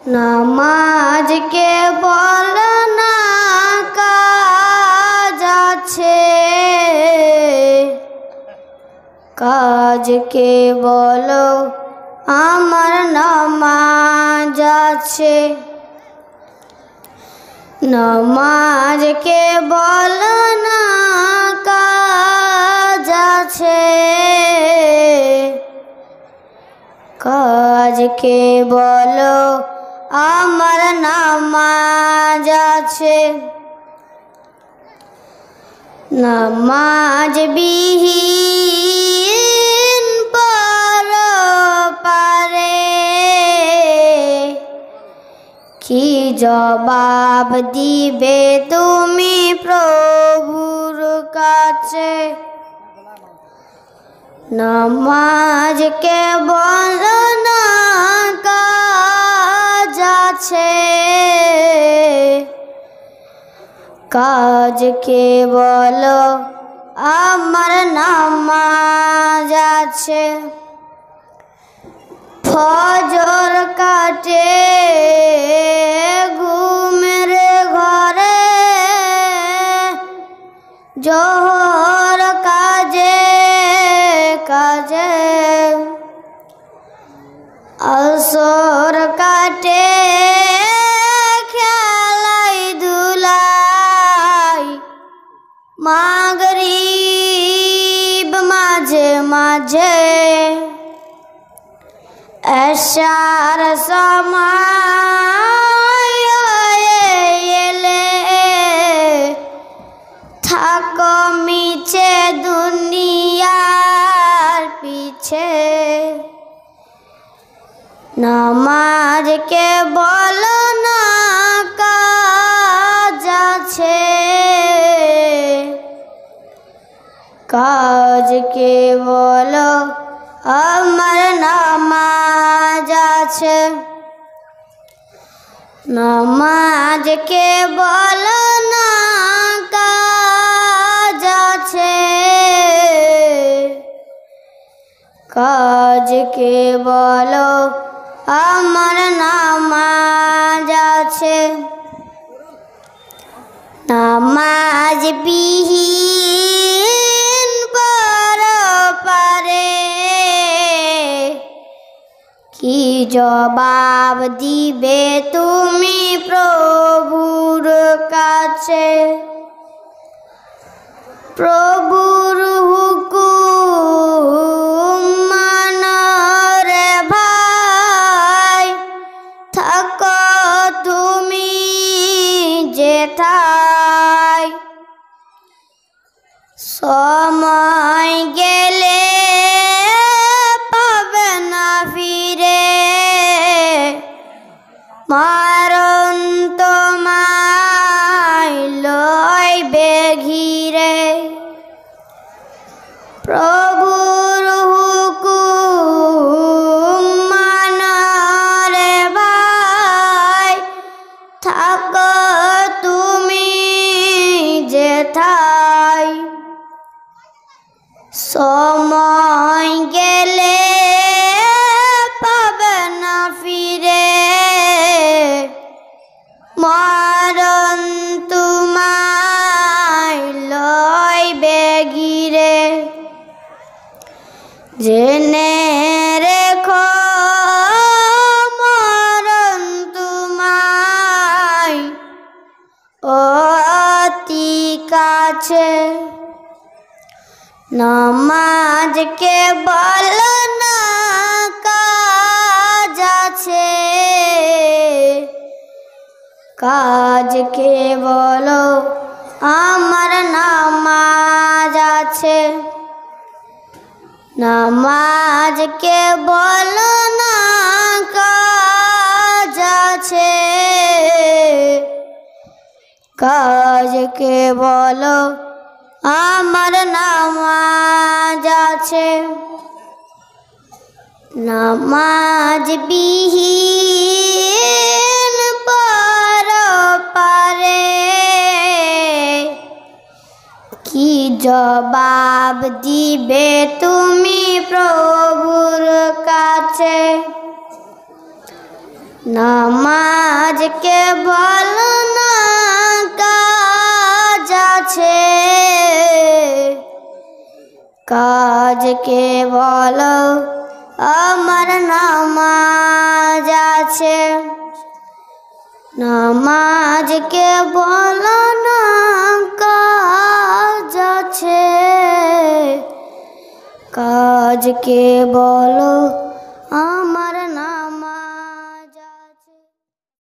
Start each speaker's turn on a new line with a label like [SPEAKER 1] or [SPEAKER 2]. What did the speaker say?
[SPEAKER 1] নামাজ কেবল না কাজ আছে, কাজ কেবল আমার নামাজ আছে। নামাজ কেবল না কাজ আছে, কাজ কেবল আমার নামাজ আছে। নামাজ বিহীন পরপারে কি জবাব দিবে তুমি প্রভুর কাছে। নামাজ কেবল না কাজ আছে, কাজ কেবল আমার নামাজ আছে। ফজর কাটে ঘুমের ঘরে, জোহর কাজে কাজে, আসর কাটে খেলাই ধুলাই, মাগরিব মাঝে মাঝে, এশার সময় এলে থাকো মিছে দুনিয়ার পিছে। নামাজ কেবল না কাজ আছে, কাজ কেবল আমার নামাজ আছে। নামাজ কেবল না কাজ আছে, কাজ কেবল আমার নামাজ আছে। নামাজ বিহীন পরপারে কি জবাব দিবে তুমি প্রভুর কাছে। প্রভুর হুকুম মানো রে ভাই, থাকো তুমি যেথায়। সময় গেলে পাবে না ফিরে, মরণ তোমায় লইবে ঘিরে। প্রভুর হুকুম মানো রে ভাই, থাকো তুমি যেথায়। সময় গেলে পাবে না ফিরে, মরণ তোমায় লইবে ঘিরে। জেনে রেখো মরণ তোমায় অতি কাছে। নামাজ কেবল না কাজ আছে, কাজ কেবল আমার নামাজ আছে। নামাজ কেবল না কাজ আছে, কাজ কেবল আমার নামাজ আছে। নামাজ বিহীন পরপারে কি জবাব দিবে তুমি প্রভুর কাছে। নামাজকে বলো না কাজ আছে, কাজকে বলো আমার নামাজ আছে। নামাজকে বলো না কাজ আছে, কাজকে বলো আমার